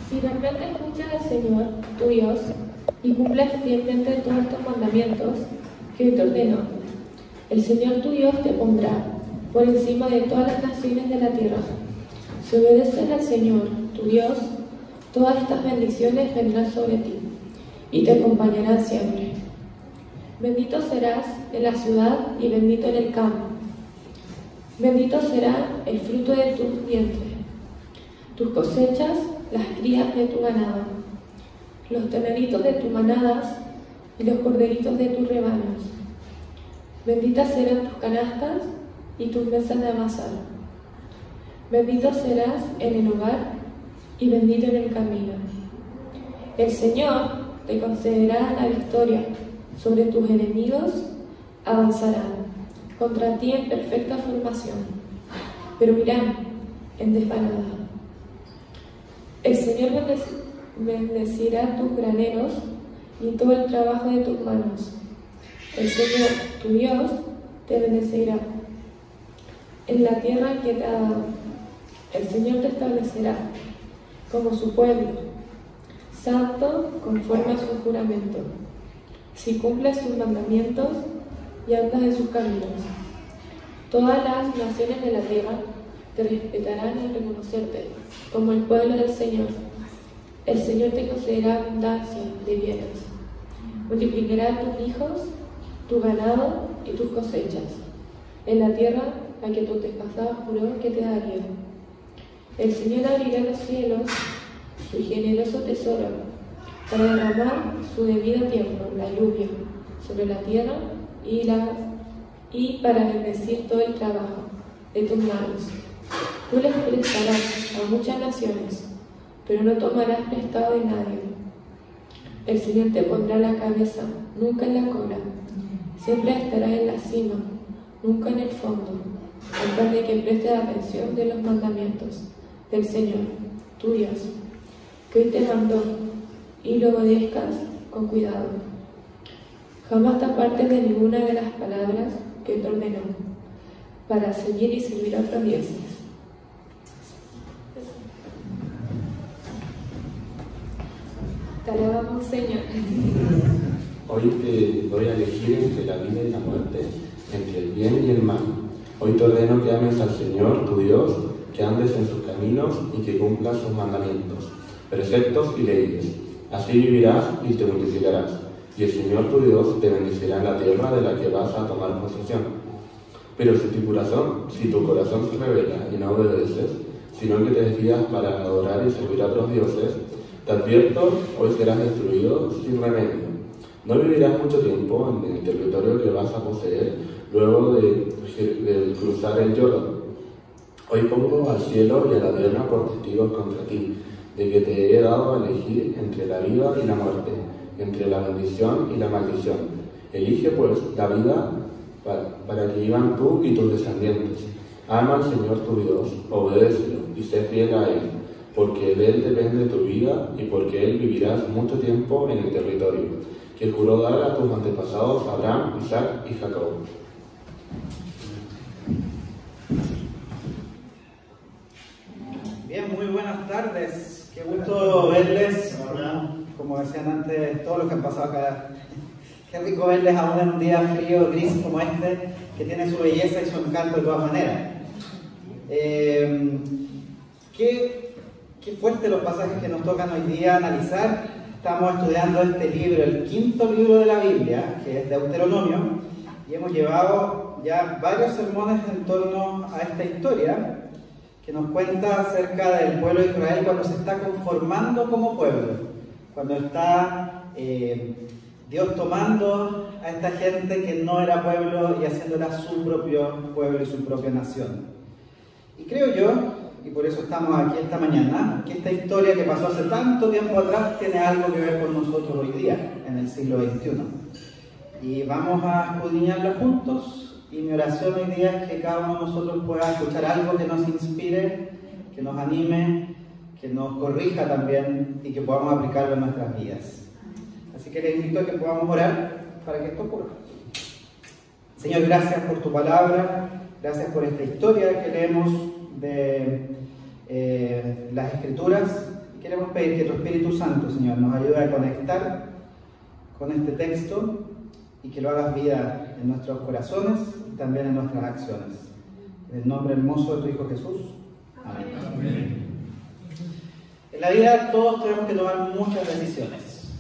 Si realmente escuchas al Señor, tu Dios, y cumples fielmente todos estos mandamientos que hoy te ordeno, el Señor tu Dios te pondrá por encima de todas las naciones de la tierra. Si obedeces al Señor, tu Dios, todas estas bendiciones vendrán sobre ti y te acompañarán siempre. Bendito serás en la ciudad y bendito en el campo. Bendito será el fruto de tu vientre, tus cosechas, las crías de tu ganado, los terneritos de tus manadas y los corderitos de tus rebaños. Benditas serán tus canastas y tus mesas de amasar. Bendito serás en el hogar y bendito en el camino. El Señor te concederá la victoria sobre tus enemigos, avanzarán contra ti en perfecta formación, pero irán en desbandada. El Señor bendecirá tus graneros y todo el trabajo de tus manos. El Señor, tu Dios, te bendecirá en la tierra que te ha dado. El Señor te establecerá como su pueblo, santo conforme a su juramento, si cumples sus mandamientos y andas en sus caminos. Todas las naciones de la tierra te respetarán al reconocerte como el pueblo del Señor. El Señor te concederá abundancia de bienes, multiplicará tus hijos, tu ganado y tus cosechas, en la tierra a que tu antepasado juró que te daría. El Señor abrirá los cielos, su generoso tesoro, para derramar su debido tiempo, la lluvia, sobre la tierra y para bendecir todo el trabajo de tus manos. Tú les prestarás a muchas naciones, pero no tomarás prestado de nadie. El Señor te pondrá la cabeza, nunca en la cola. Siempre estarás en la cima, nunca en el fondo, al pan de que prestes atención de los mandamientos del Señor, tu Dios, que hoy te mandó, y lo obedezcas con cuidado. Jamás te apartes de ninguna de las palabras que te ordenó, para seguir y servir a otros dioses. Te alabamos, Señor. Hoy te doy a elegir entre la vida y la muerte, entre el bien y el mal. Hoy te ordeno que ames al Señor, tu Dios, que andes en sus caminos y que cumplas sus mandamientos, preceptos y leyes. Así vivirás y te multiplicarás, y el Señor tu Dios te bendecirá en la tierra de la que vas a tomar posesión. Pero si tu corazón se revela y no obedeces, sino que te desvías para adorar y servir a otros dioses, te advierto, hoy serás destruido sin remedio. No vivirás mucho tiempo en el territorio que vas a poseer luego de cruzar el Jordán. Hoy pongo al cielo y a la tierra por testigos contra ti, de que te he dado a elegir entre la vida y la muerte, entre la bendición y la maldición. Elige pues la vida para que vivan tú y tus descendientes. Ama al Señor tu Dios, obedécelo y sé fiel a Él, porque de Él depende tu vida y porque Él vivirás mucho tiempo en el territorio que juró dar a tus antepasados Abraham, Isaac y Jacob. Bien, muy buenas tardes. Qué gusto verles. Como decían antes, todos los que han pasado acá. Qué rico verles aún en un día frío, gris como este, que tiene su belleza y su encanto de todas maneras. Qué fuertes los pasajes que nos tocan hoy día analizar. Estamos estudiando este libro, el quinto libro de la Biblia, que es Deuteronomio, y hemos llevado ya varios sermones en torno a esta historia que nos cuenta acerca del pueblo de Israel cuando se está conformando como pueblo, cuando está Dios tomando a esta gente que no era pueblo y haciéndola su propio pueblo y su propia nación. Y creo yo, y por eso estamos aquí esta mañana, que esta historia que pasó hace tanto tiempo atrás tiene algo que ver con nosotros hoy día, en el siglo XXI. Y vamos a escudriñarla juntos. Y mi oración hoy día es que cada uno de nosotros pueda escuchar algo que nos inspire, que nos anime, que nos corrija también y que podamos aplicarlo en nuestras vidas. Así que les invito a que podamos orar para que esto ocurra. Señor, gracias por tu palabra, gracias por esta historia que leemos de las Escrituras. Queremos pedir que tu Espíritu Santo, Señor, nos ayude a conectar con este texto y que lo hagas vida en nuestros corazones y también en nuestras acciones. En el nombre hermoso de tu Hijo Jesús. Amén. Amén. En la vida todos tenemos que tomar muchas decisiones.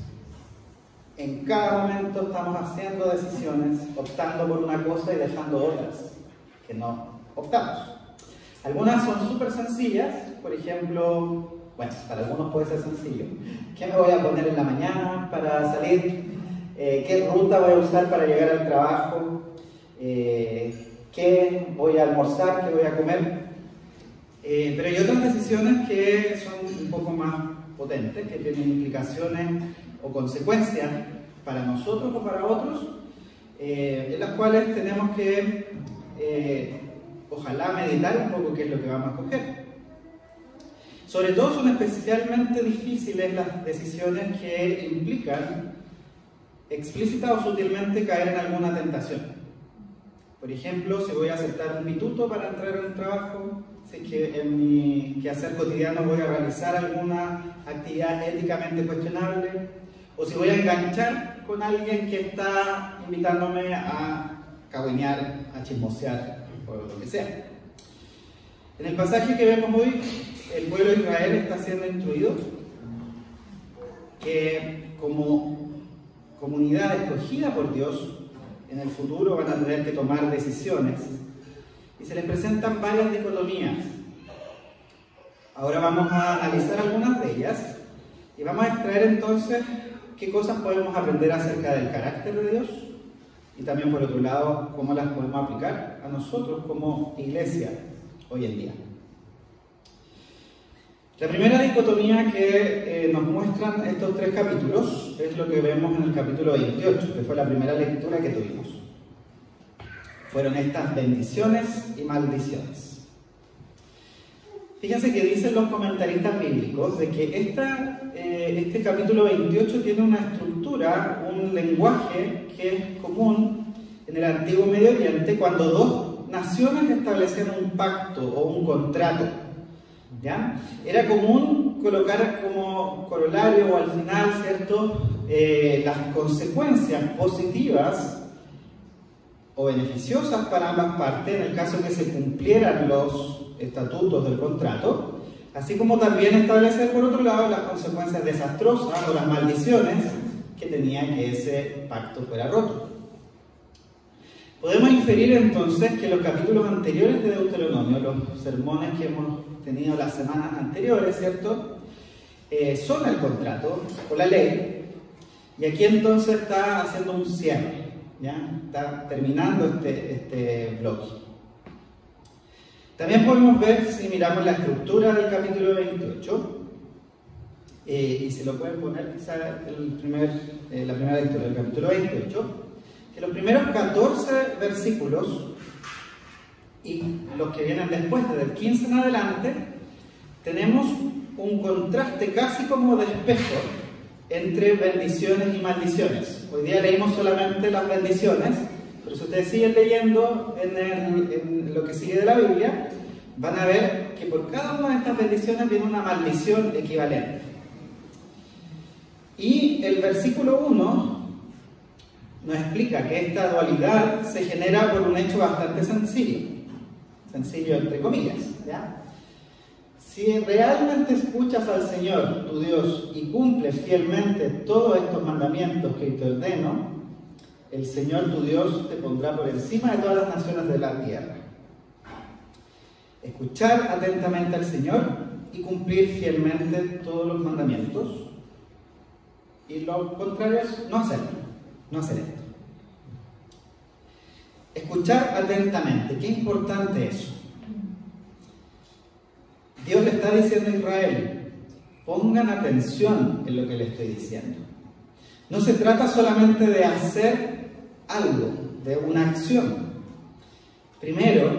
En cada momento estamos haciendo decisiones, optando por una cosa y dejando otras que no optamos. Algunas son súper sencillas, por ejemplo, bueno, para algunos puede ser sencillo. ¿Qué me voy a poner en la mañana para salir? ¿Qué ruta voy a usar para llegar al trabajo? ¿Qué voy a almorzar? ¿Qué voy a comer? Pero hay otras decisiones que son un poco más potentes, que tienen implicaciones o consecuencias para nosotros o para otros, en las cuales tenemos que, ojalá, meditar un poco qué es lo que vamos a escoger. Sobre todo son especialmente difíciles las decisiones que implican explícita o sutilmente caer en alguna tentación. Por ejemplo, si voy a aceptar un pituto para entrar en un trabajo, si que en mi quehacer cotidiano voy a realizar alguna actividad éticamente cuestionable, o si voy a enganchar con alguien que está invitándome a cagüeñar, a chismosear, o lo que sea. En el pasaje que vemos hoy, el pueblo de Israel está siendo instruido que como comunidad escogida por Dios, en el futuro van a tener que tomar decisiones y se les presentan varias dicotomías. Ahora vamos a analizar algunas de ellas y vamos a extraer entonces qué cosas podemos aprender acerca del carácter de Dios y también, por otro lado, cómo las podemos aplicar a nosotros como iglesia hoy en día. La primera dicotomía que nos muestran estos tres capítulos es lo que vemos en el capítulo 28, que fue la primera lectura que tuvimos. Fueron estas bendiciones y maldiciones. Fíjense que dicen los comentaristas bíblicos de que este capítulo 28 tiene una estructura, un lenguaje que es común en el antiguo Medio Oriente cuando dos naciones establecían un pacto o un contrato. ¿Ya? Era común colocar como corolario o al final, ¿cierto?, las consecuencias positivas o beneficiosas para ambas partes en el caso que se cumplieran los estatutos del contrato, así como también establecer por otro lado las consecuencias desastrosas o las maldiciones que tenía que ese pacto fuera roto. Podemos inferir entonces que los capítulos anteriores de Deuteronomio, los sermones que hemos tenido las semanas anteriores, ¿cierto?, son el contrato o la ley, y aquí entonces está haciendo un cierre, ¿ya? Está terminando este bloque. También podemos ver, si miramos la estructura del capítulo 28, y si lo pueden poner quizá la primera lectura del capítulo 28, que los primeros 14 versículos y los que vienen después, desde el 15 en adelante, tenemos un contraste casi como de espejo entre bendiciones y maldiciones. Hoy día leímos solamente las bendiciones, pero si ustedes siguen leyendo en lo que sigue de la Biblia, van a ver que por cada una de estas bendiciones viene una maldición equivalente. Y el versículo 1 nos explica que esta dualidad se genera por un hecho bastante sencillo entre comillas, ¿ya? Si realmente escuchas al Señor, tu Dios, y cumples fielmente todos estos mandamientos que te ordeno, el Señor, tu Dios, te pondrá por encima de todas las naciones de la tierra. Escuchar atentamente al Señor y cumplir fielmente todos los mandamientos. Y lo contrario es no hacer esto. Escuchar atentamente, qué importante eso. Dios le está diciendo a Israel, pongan atención en lo que le estoy diciendo. No se trata solamente de hacer algo, de una acción. Primero,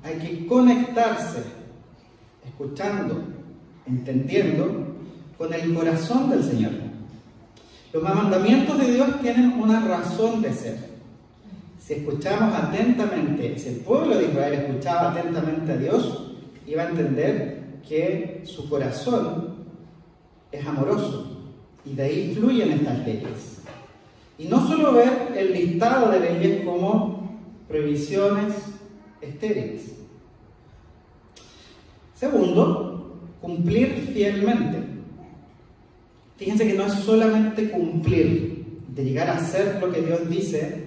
hay que conectarse, escuchando, entendiendo, con el corazón del Señor. Los mandamientos de Dios tienen una razón de ser. Si escuchamos atentamente, si el pueblo de Israel escuchaba atentamente a Dios, iba a entender que su corazón es amoroso y de ahí fluyen estas leyes. Y no solo ver el listado de leyes como prohibiciones estériles. Segundo, cumplir fielmente. Fíjense que no es solamente cumplir, de llegar a hacer lo que Dios dice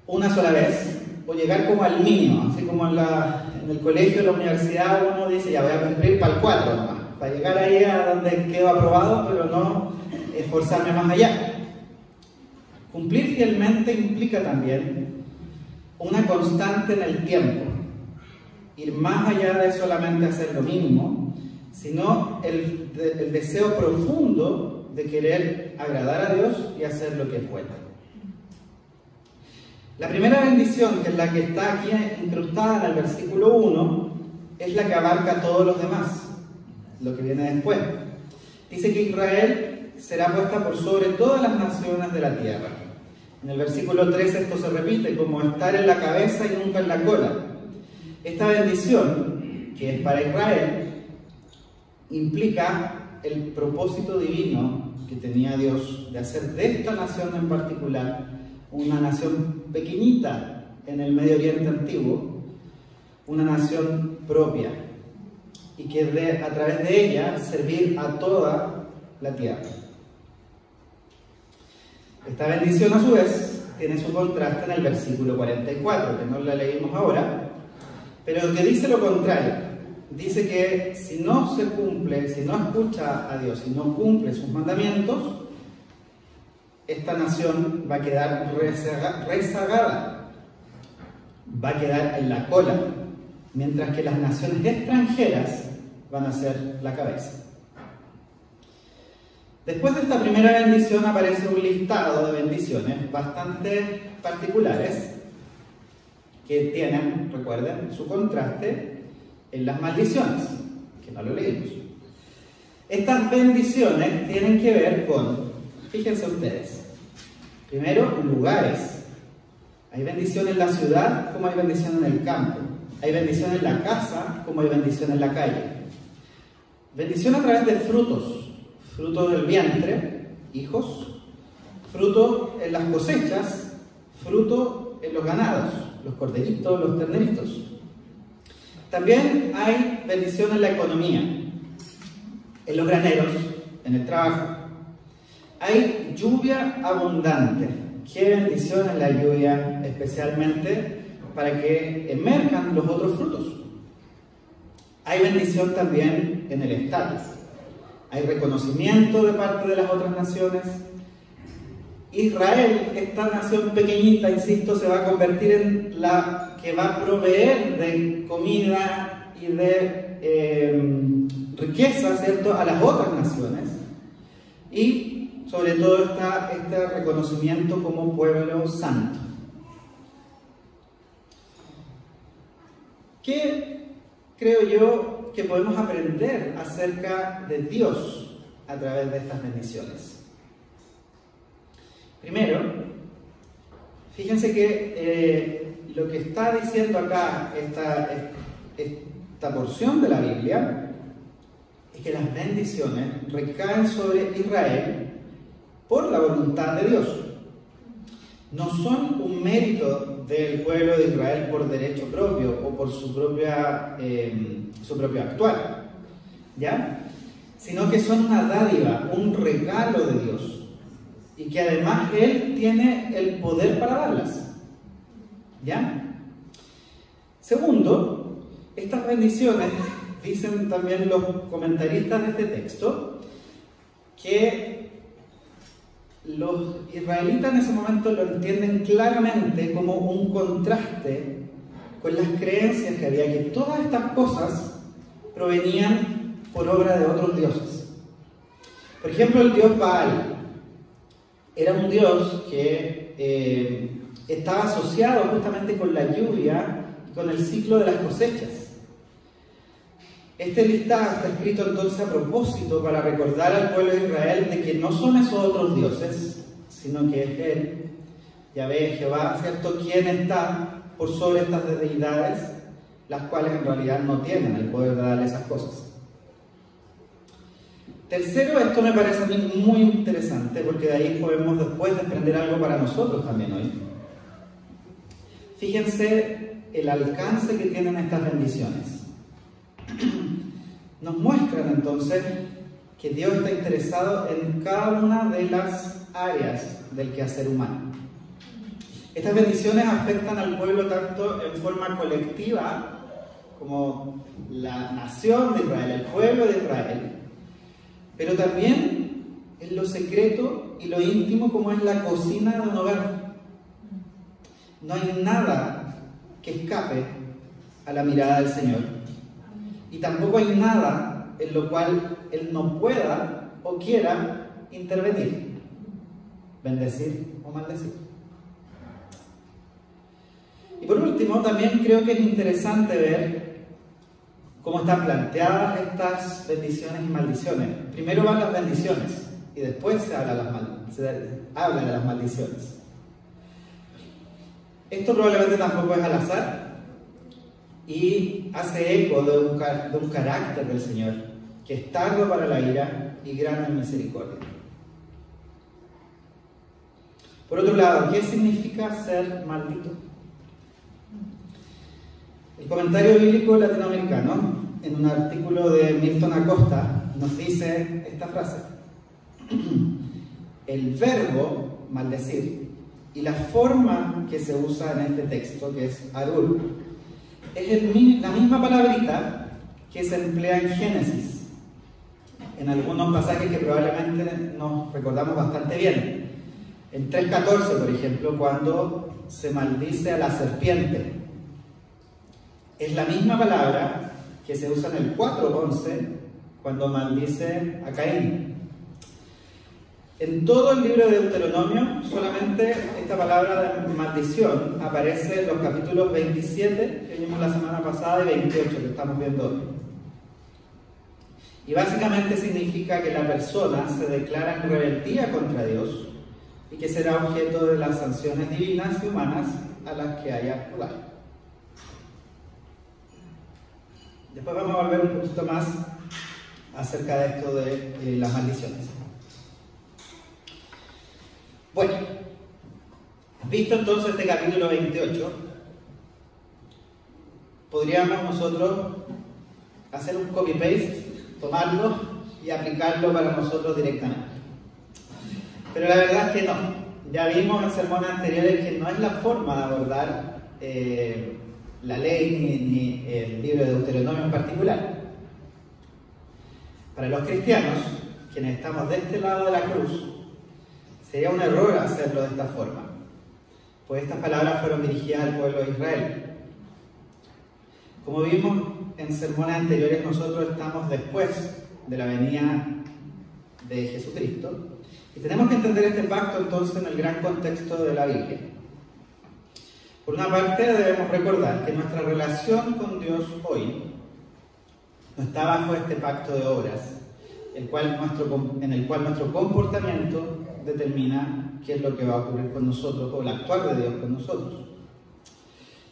una sola vez, o llegar como al mínimo, así como en el colegio, en la universidad, uno dice, ya voy a cumplir para el 4 nomás, para llegar ahí a donde quedo aprobado, pero no esforzarme más allá. Cumplir fielmente implica también una constante en el tiempo, ir más allá de solamente hacer lo mínimo, sino el deseo profundo de querer agradar a Dios y hacer lo que es bueno. La primera bendición, que es la que está aquí incrustada en el versículo 1, es la que abarca a todos los demás, lo que viene después. Dice que Israel será puesta por sobre todas las naciones de la tierra. En el versículo 3 esto se repite como estar en la cabeza y nunca en la cola. Esta bendición, que es para Israel, implica el propósito divino que tenía Dios de hacer de esta nación en particular una nación pequeñita en el Medio Oriente antiguo, una nación propia, y que a través de ella servir a toda la tierra. Esta bendición a su vez tiene su contraste en el versículo 44, que no la leímos ahora, pero que dice lo contrario. Dice que si no se cumple, si no escucha a Dios, si no cumple sus mandamientos, esta nación va a quedar rezagada, va a quedar en la cola, mientras que las naciones extranjeras van a ser la cabeza. Después de esta primera bendición aparece un listado de bendiciones bastante particulares que tienen, recuerden, su contraste en las maldiciones, que no lo leímos. Estas bendiciones tienen que ver con, fíjense ustedes, primero, lugares. Hay bendición en la ciudad como hay bendición en el campo. Hay bendición en la casa como hay bendición en la calle. Bendición a través de frutos. Fruto del vientre, hijos. Fruto en las cosechas. Fruto en los ganados, los corderitos, los terneritos. También hay bendición en la economía, en los graneros, en el trabajo. Hay lluvia abundante. Qué bendición es la lluvia, especialmente para que emerjan los otros frutos. Hay bendición también en el estatus. Hay reconocimiento de parte de las otras naciones. Israel, esta nación pequeñita, insisto, se va a convertir en la que va a proveer de comida y de riqueza, ¿cierto?, a las otras naciones. Y sobre todo está este reconocimiento como pueblo santo. ¿Qué creo yo que podemos aprender acerca de Dios a través de estas bendiciones? Primero, fíjense que lo que está diciendo acá esta porción de la Biblia es que las bendiciones recaen sobre Israel por la voluntad de Dios. No son un mérito del pueblo de Israel por derecho propio o por su propio actuar, ¿ya? Sino que son una dádiva, un regalo de Dios, y que además Él tiene el poder para darlas, ¿ya? Segundo, estas bendiciones, dicen también los comentaristas de este texto, que los israelitas en ese momento lo entienden claramente como un contraste con las creencias que había, que todas estas cosas provenían por obra de otros dioses. Por ejemplo, el dios Baal era un dios que estaba asociado justamente con la lluvia y con el ciclo de las cosechas. Este listado está escrito entonces a propósito para recordar al pueblo de Israel de que no son esos otros dioses, sino que es Él, Yahvé, Jehová, ¿cierto?, quien está por sobre estas deidades, las cuales en realidad no tienen el poder de darle esas cosas. Tercero, esto me parece a mí muy interesante, porque de ahí podemos después desprender algo para nosotros también hoy. Fíjense el alcance que tienen estas bendiciones. Nos muestran entonces que Dios está interesado en cada una de las áreas del quehacer humano. Estas bendiciones afectan al pueblo tanto en forma colectiva como la nación de Israel, el pueblo de Israel, pero también en lo secreto y lo íntimo como es la cocina de un hogar. No hay nada que escape a la mirada del Señor, y tampoco hay nada en lo cual Él no pueda o quiera intervenir, bendecir o maldecir. Y por último, también creo que es interesante ver cómo están planteadas estas bendiciones y maldiciones. Primero van las bendiciones y después se habla de las maldiciones. Esto probablemente tampoco es al azar y hace eco de un carácter del Señor, que es tardo para la ira y grande en misericordia. Por otro lado, ¿qué significa ser maldito? El comentario bíblico latinoamericano, en un artículo de Milton Acosta, nos dice esta frase: el verbo maldecir y la forma que se usa en este texto, que es arul, es la misma palabrita que se emplea en Génesis, en algunos pasajes que probablemente nos recordamos bastante bien. En 3:14, por ejemplo, cuando se maldice a la serpiente, es la misma palabra que se usa en el 4:11 cuando maldice a Caín. En todo el libro de Deuteronomio, solamente esta palabra de maldición aparece en los capítulos 27, que vimos la semana pasada, y 28, que estamos viendo hoy. Y básicamente significa que la persona se declara en rebeldía contra Dios y que será objeto de las sanciones divinas y humanas a las que haya lugar. Después vamos a volver un poquito más acerca de esto de las maldiciones. Bueno, visto entonces este capítulo 28, podríamos nosotros hacer un copy-paste, tomarlo y aplicarlo para nosotros directamente. Pero la verdad es que no. Ya vimos en sermones anteriores que no es la forma de abordar la ley ni el libro de Deuteronomio en particular. Para los cristianos, quienes estamos de este lado de la cruz, sería un error hacerlo de esta forma, pues estas palabras fueron dirigidas al pueblo de Israel. Como vimos en sermones anteriores, nosotros estamos después de la venida de Jesucristo y tenemos que entender este pacto entonces en el gran contexto de la Biblia. Por una parte, debemos recordar que nuestra relación con Dios hoy no está bajo este pacto de obras, en el cual nuestro comportamiento determina qué es lo que va a ocurrir con nosotros, o el actuar de Dios con nosotros.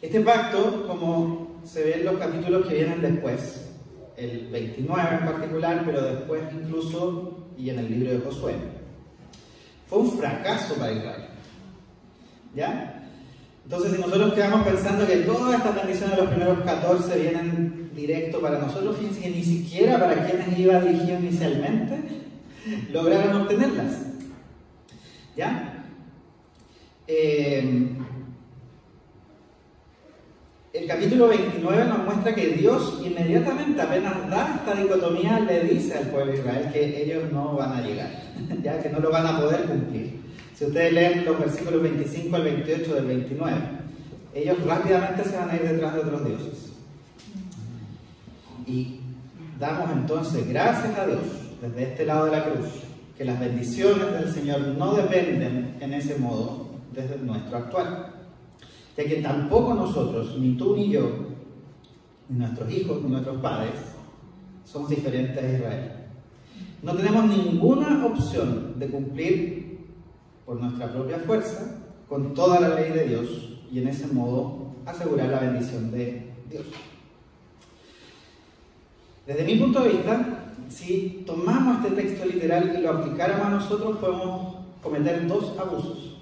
Este pacto, como se ve en los capítulos que vienen después, el 29 en particular, pero después incluso, y en el libro de Josué, fue un fracaso para Israel. ¿Ya? Entonces, si nosotros quedamos pensando que todas estas bendiciones de los primeros 14 vienen directo para nosotros, fíjense que ni siquiera para quienes iba dirigido inicialmente lograron obtenerlas. ¿Ya? El capítulo 29 nos muestra que Dios inmediatamente, apenas da esta dicotomía, le dice al pueblo de Israel que ellos no van a llegar, ya que no lo van a poder cumplir. Si ustedes leen los versículos 25 al 28 del 29, ellos rápidamente se van a ir detrás de otros dioses. Y damos entonces gracias a Dios desde este lado de la cruz, que las bendiciones del Señor no dependen en ese modo desde nuestro actual, ya que tampoco nosotros, ni tú ni yo, ni nuestros hijos, ni nuestros padres, somos diferentes a Israel. No tenemos ninguna opción de cumplir por nuestra propia fuerza con toda la ley de Dios y en ese modo asegurar la bendición de Dios. Desde mi punto de vista, si tomamos este texto literal y lo aplicáramos a nosotros, podemos cometer dos abusos.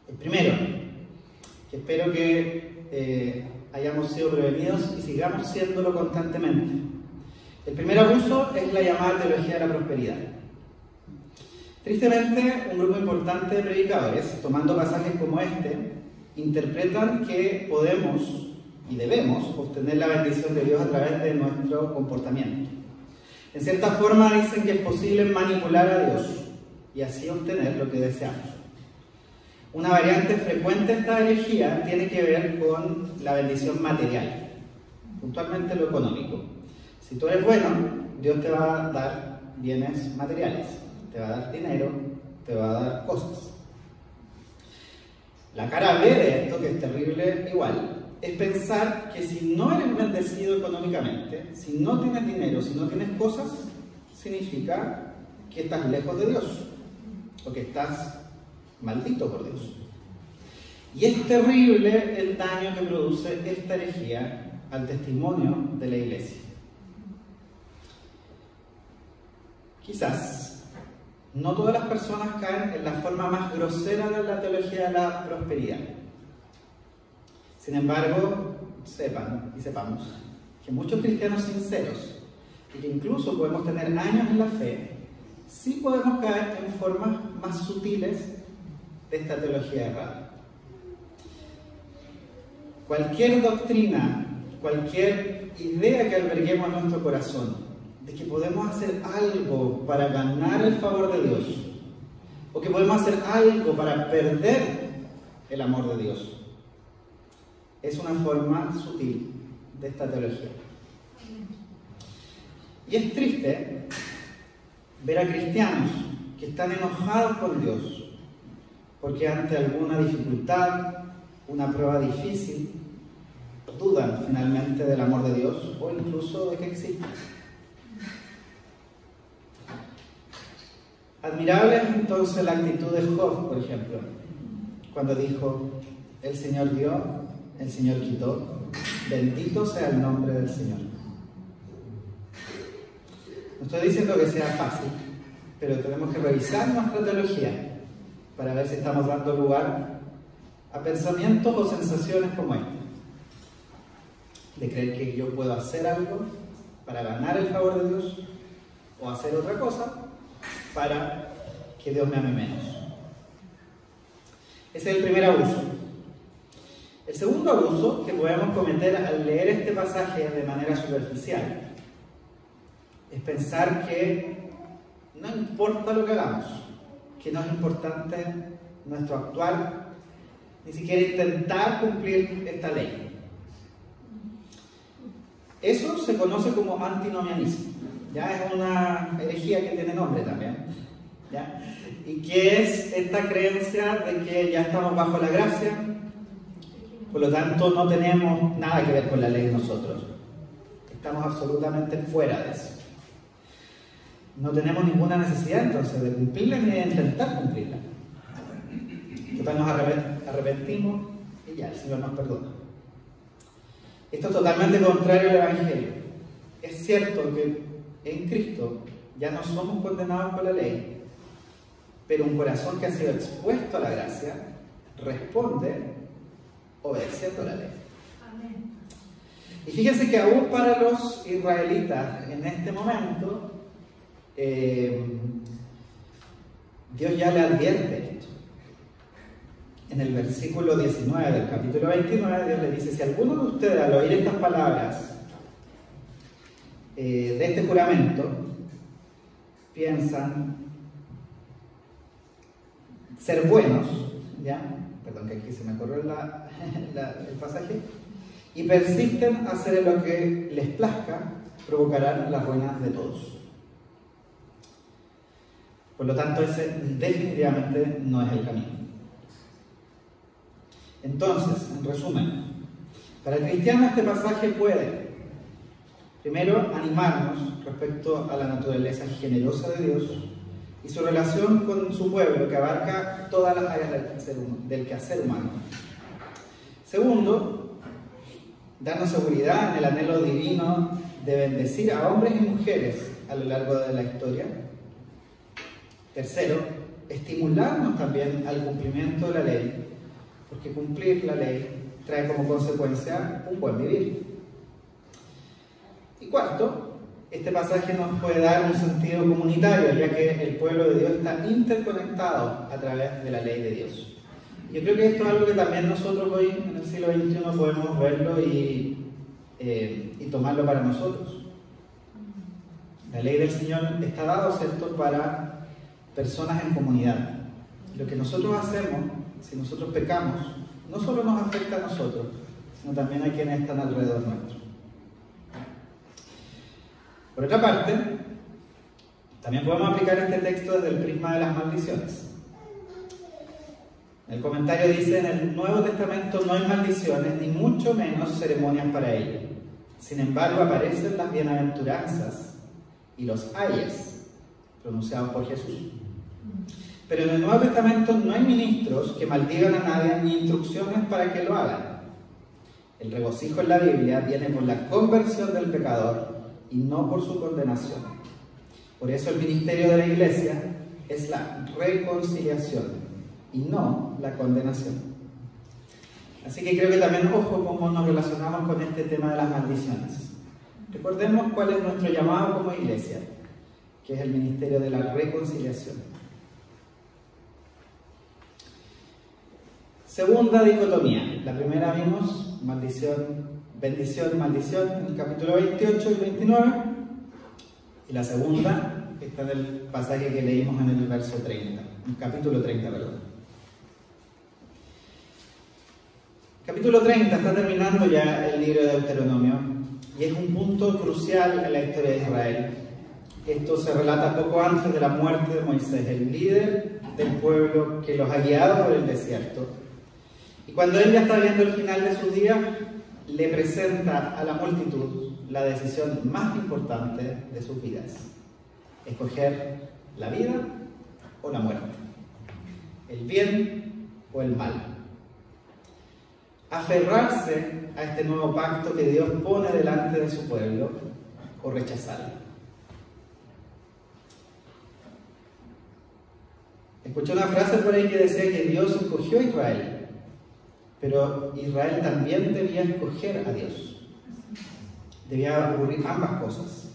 El primero, que espero que hayamos sido prevenidos y sigamos siéndolo constantemente. El primer abuso es la llamada teología de la prosperidad. Tristemente, un grupo importante de predicadores, tomando pasajes como este, interpretan que podemos y debemos obtener la bendición de Dios a través de nuestro comportamiento. En cierta forma dicen que es posible manipular a Dios y así obtener lo que deseamos. Una variante frecuente de esta herejía tiene que ver con la bendición material, puntualmente lo económico. Si tú eres bueno, Dios te va a dar bienes materiales, te va a dar dinero, te va a dar cosas. La cara B de esto, que es terrible igual, es pensar que si no eres bendecido económicamente, si no tienes dinero, si no tienes cosas, significa que estás lejos de Dios o que estás maldito por Dios. Y es terrible el daño que produce esta herejía al testimonio de la iglesia. Quizás no todas las personas caen en la forma más grosera de la teología de la prosperidad. Sin embargo, sepamos que muchos cristianos sinceros, y que incluso podemos tener años en la fe, sí podemos caer en formas más sutiles de esta teología errada. Cualquier doctrina, cualquier idea que alberguemos en nuestro corazón de que podemos hacer algo para ganar el favor de Dios, o que podemos hacer algo para perder el amor de Dios, es una forma sutil de esta teología. Y es triste ver a cristianos que están enojados con Dios porque ante alguna dificultad, una prueba difícil, dudan finalmente del amor de Dios o incluso de que existe. Admirable es entonces la actitud de Job, por ejemplo, cuando dijo: el Señor dio, el Señor quitó, bendito sea el nombre del Señor. No estoy diciendo que sea fácil, pero tenemos que revisar nuestra teología para ver si estamos dando lugar a pensamientos o sensaciones como esta, de creer que yo puedo hacer algo para ganar el favor de Dios o hacer otra cosa para que Dios me ame menos. Ese es el primer abuso. El segundo abuso que podemos cometer al leer este pasaje de manera superficial es pensar que no importa lo que hagamos, que no es importante nuestro actuar, ni siquiera intentar cumplir esta ley. Eso se conoce como antinomianismo. Ya es una herejía que tiene nombre también, ¿ya? Y que es esta creencia de que ya estamos bajo la gracia, por lo tanto no tenemos nada que ver con la ley nosotros, estamos absolutamente fuera de eso. No tenemos ninguna necesidad entonces de cumplirla ni de intentar cumplirla. Total, nos arrepentimos y ya, el Señor nos perdona. Esto es totalmente contrario al Evangelio. Es cierto que en Cristo ya no somos condenados por la ley, pero un corazón que ha sido expuesto a la gracia responde obedeciendo la ley. Amén. Y fíjense que aún para los israelitas en este momento, Dios ya le advierte esto. En el versículo 19 del capítulo 29, Dios le dice: si alguno de ustedes al oír estas palabras de este juramento piensan ser buenos, ¿ya? Perdón, que aquí se me corrió el pasaje, y persisten a hacer lo que les plazca, provocarán la ruina de todos. Por lo tanto, ese definitivamente no es el camino. Entonces, en resumen, para el cristiano este pasaje puede, primero, animarnos respecto a la naturaleza generosa de Dios y su relación con su pueblo, que abarca todas las áreas del quehacer humano. Segundo, darnos seguridad en el anhelo divino de bendecir a hombres y mujeres a lo largo de la historia. Tercero, estimularnos también al cumplimiento de la ley, porque cumplir la ley trae como consecuencia un buen vivir. Y cuarto, este pasaje nos puede dar un sentido comunitario, ya que el pueblo de Dios está interconectado a través de la ley de Dios. Yo creo que esto es algo que también nosotros hoy, en el siglo XXI, podemos verlo y tomarlo para nosotros. La ley del Señor está dada, ¿cierto?, para personas en comunidad. Lo que nosotros hacemos, si nosotros pecamos, no solo nos afecta a nosotros, sino también a quienes están alrededor nuestro. Por otra parte, también podemos aplicar este texto desde el prisma de las maldiciones. El comentario dice: en el Nuevo Testamento no hay maldiciones, ni mucho menos ceremonias para ello. Sin embargo, aparecen las bienaventuranzas y los ayes pronunciados por Jesús. Pero en el Nuevo Testamento no hay ministros que maldigan a nadie ni instrucciones para que lo hagan. El regocijo en la Biblia viene por la conversión del pecador y no por su condenación. Por eso el ministerio de la Iglesia es la reconciliación y no la condenación. Así que creo que también, ojo, cómo nos relacionamos con este tema de las maldiciones. Recordemos cuál es nuestro llamado como Iglesia, que es el ministerio de la reconciliación. Segunda dicotomía. La primera vimos maldición, bendición, maldición, en el capítulo 28 y 29. Y la segunda está en el pasaje que leímos en el verso 30, en capítulo 30, perdón. Capítulo 30 está terminando ya el libro de Deuteronomio y es un punto crucial en la historia de Israel. Esto se relata poco antes de la muerte de Moisés, el líder del pueblo que los ha guiado por el desierto. Y cuando él ya está viendo el final de sus días, le presenta a la multitud la decisión más importante de sus vidas: escoger la vida o la muerte, el bien o el mal. Aferrarse a este nuevo pacto que Dios pone delante de su pueblo o rechazarlo. Escuché una frase por ahí que decía que Dios escogió a Israel, pero Israel también debía escoger a Dios. Debía ocurrir ambas cosas.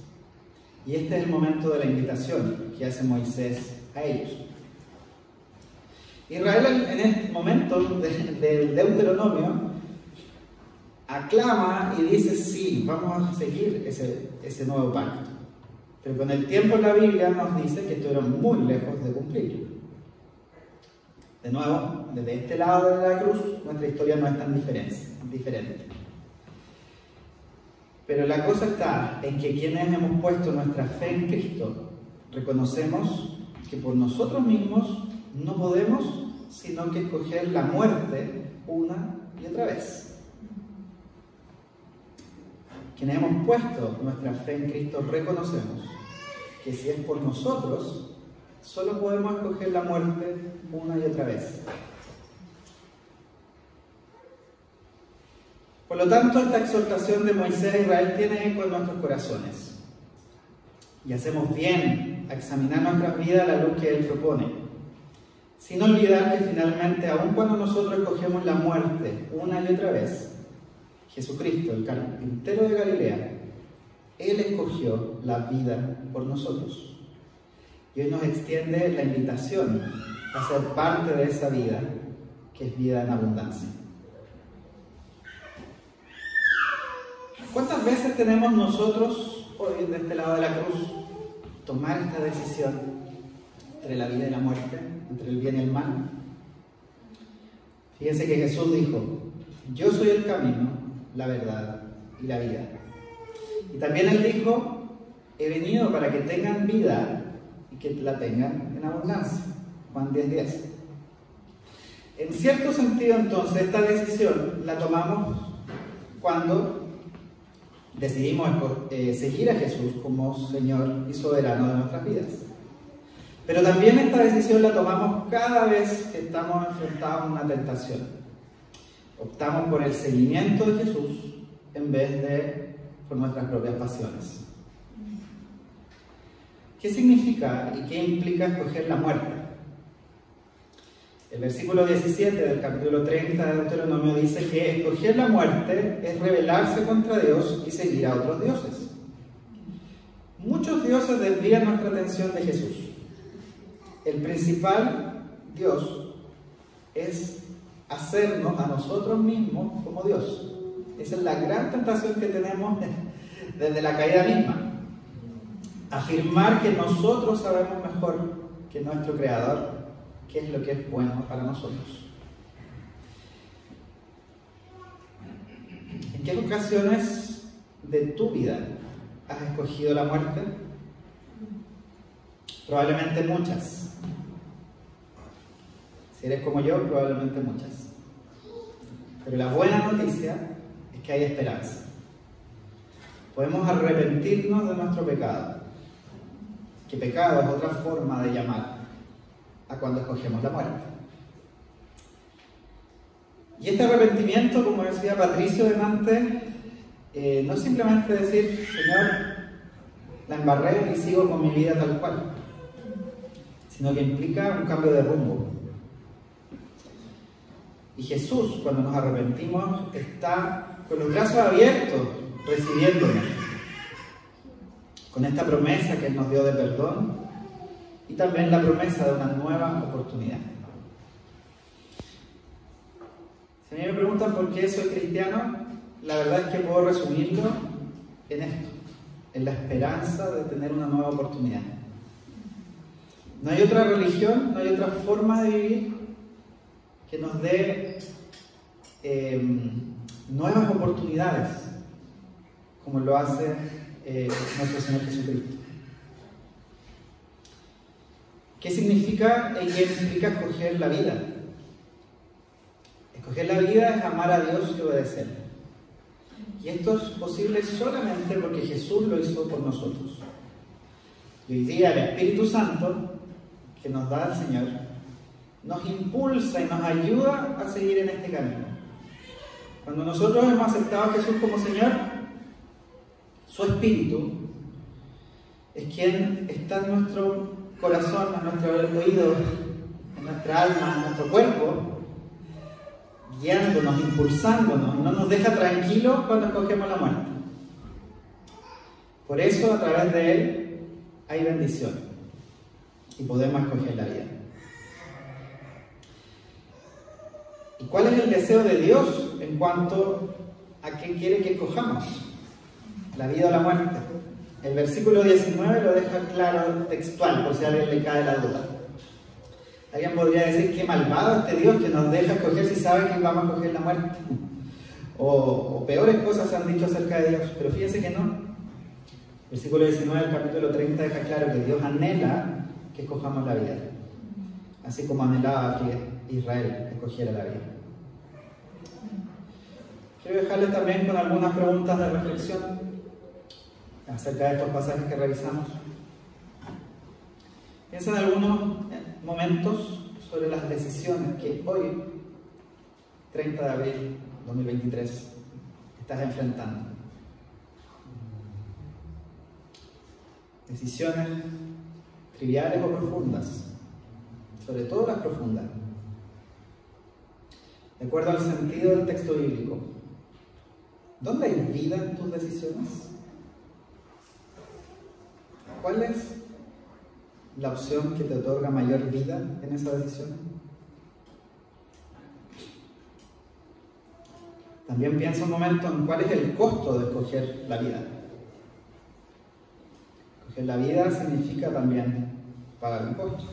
Y este es el momento de la invitación que hace Moisés a ellos. Israel en este momento del Deuteronomio aclama y dice: sí, vamos a seguir ese nuevo pacto. Pero con el tiempo la Biblia nos dice que estuvieron muy lejos de cumplirlo. De nuevo, desde este lado de la cruz, nuestra historia no es tan diferente. Pero la cosa está en que quienes hemos puesto nuestra fe en Cristo, reconocemos que por nosotros mismos no podemos sino que escoger la muerte una y otra vez. Quienes hemos puesto nuestra fe en Cristo reconocemos que si es por nosotros, solo podemos escoger la muerte una y otra vez. Por lo tanto, esta exhortación de Moisés a Israel tiene eco en nuestros corazones. Y hacemos bien a examinar nuestras vidas a la luz que Él propone. Sin olvidar que finalmente, aun cuando nosotros escogemos la muerte una y otra vez, Jesucristo, el carpintero de Galilea, Él escogió la vida por nosotros. Y hoy nos extiende la invitación a ser parte de esa vida, que es vida en abundancia. ¿Cuántas veces tenemos nosotros, hoy de este lado de la cruz, tomar esta decisión entre la vida y la muerte, entre el bien y el mal? Fíjense que Jesús dijo: yo soy el camino, la verdad y la vida. Y también Él dijo: he venido para que tengan vida y que la tengan en abundancia. Juan 10:10. En cierto sentido, entonces, esta decisión la tomamos cuando decidimos seguir a Jesús como Señor y soberano de nuestras vidas. Pero también esta decisión la tomamos cada vez que estamos enfrentados a una tentación. Optamos por el seguimiento de Jesús en vez de por nuestras propias pasiones. ¿Qué significa y qué implica escoger la muerte? El versículo 17 del capítulo 30 de Deuteronomio dice que escoger la muerte es rebelarse contra Dios y seguir a otros dioses. Muchos dioses desvían nuestra atención de Jesús. El principal Dios es hacernos a nosotros mismos como Dios. Esa es la gran tentación que tenemos desde la caída misma. Afirmar que nosotros sabemos mejor que nuestro Creador qué es lo que es bueno para nosotros. ¿En qué ocasiones de tu vida has escogido la muerte? Probablemente muchas. Si eres como yo, probablemente muchas. Pero la buena noticia es que hay esperanza. Podemos arrepentirnos de nuestro pecado. Que pecado es otra forma de llamar a cuando escogemos la muerte. Y este arrepentimiento, como decía Patricio delante, no es simplemente decir, Señor, la embarré y sigo con mi vida tal cual, sino que implica un cambio de rumbo. Y Jesús, cuando nos arrepentimos, está con los brazos abiertos, recibiéndonos, con esta promesa que Él nos dio de perdón y también la promesa de una nueva oportunidad. Si a mí me preguntan por qué soy cristiano, la verdad es que puedo resumirlo en esto, en la esperanza de tener una nueva oportunidad. No hay otra religión, no hay otra forma de vivir que nos dé nuevas oportunidades, como lo hace nuestro Señor Jesucristo. ¿Qué significa y qué implica escoger la vida? Escoger la vida es amar a Dios y obedecerle. Y esto es posible solamente porque Jesús lo hizo por nosotros. Y hoy día el Espíritu Santo que nos da el Señor nos impulsa y nos ayuda a seguir en este camino. Cuando nosotros hemos aceptado a Jesús como Señor, su Espíritu es quien está en nuestro corazón, en nuestro oído, en nuestra alma, en nuestro cuerpo, guiándonos, impulsándonos, y no nos deja tranquilos cuando escogemos la muerte. Por eso, a través de Él hay bendición y podemos escoger la vida. ¿Y cuál es el deseo de Dios en cuanto a qué quiere que escojamos? ¿La vida o la muerte? El versículo 19 lo deja claro, textual, por si a alguien le cae la duda. Alguien podría decir, qué malvado este Dios que nos deja escoger si sabe que vamos a escoger la muerte. O peores cosas se han dicho acerca de Dios, pero fíjense que no. El versículo 19 del capítulo 30 deja claro que Dios anhela que escojamos la vida, así como anhelaba que Israel escogiera la vida. Quiero dejarles también con algunas preguntas de reflexión acerca de estos pasajes que revisamos. Piensa en algunos momentos sobre las decisiones que hoy, 30 de abril de 2023, estás enfrentando. Decisiones triviales o profundas, sobre todo las profundas. De acuerdo al sentido del texto bíblico, ¿dónde hay vida en tus decisiones? ¿Cuál es la opción que te otorga mayor vida en esa decisión? También piensa un momento en cuál es el costo de escoger la vida. Escoger la vida significa también pagar un costo.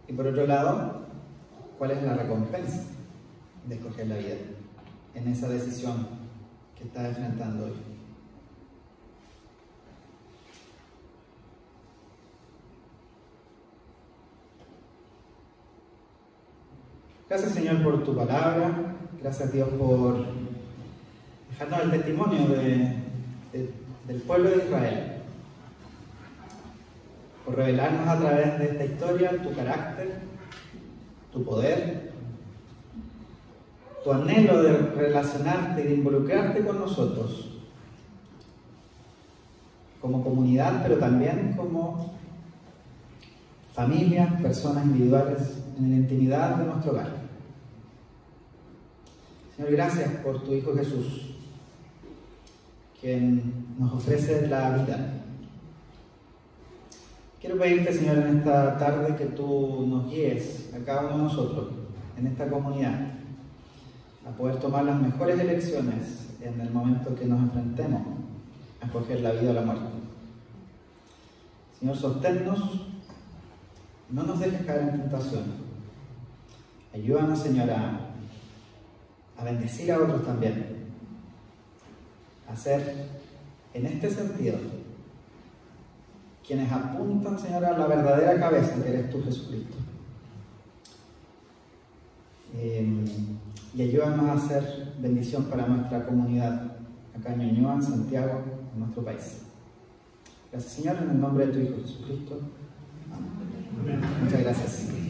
Y por otro lado, ¿cuál es la recompensa de escoger la vida en esa decisión que estás enfrentando hoy? Gracias, Señor, por tu palabra. Gracias, Dios, por dejarnos el testimonio del pueblo de Israel, por revelarnos a través de esta historia tu carácter, tu poder, tu anhelo de relacionarte y de involucrarte con nosotros como comunidad, pero también como familias, personas individuales, en la intimidad de nuestro hogar. Señor, gracias por tu Hijo Jesús, quien nos ofrece la vida. Quiero pedirte, Señor, en esta tarde que tú nos guíes a cada uno de nosotros, en esta comunidad, a poder tomar las mejores elecciones en el momento que nos enfrentemos a escoger la vida o la muerte. Señor, sosténnos, no nos dejes caer en tentación. Ayúdanos, Señor, a bendecir a otros también, a ser, en este sentido, quienes apuntan, Señor, a la verdadera cabeza que eres tú, Jesucristo. Y ayúdanos a hacer bendición para nuestra comunidad, acá en Ñuñoa, en Santiago, en nuestro país. Gracias, Señor, en el nombre de tu Hijo Jesucristo. Amén. Muchas gracias.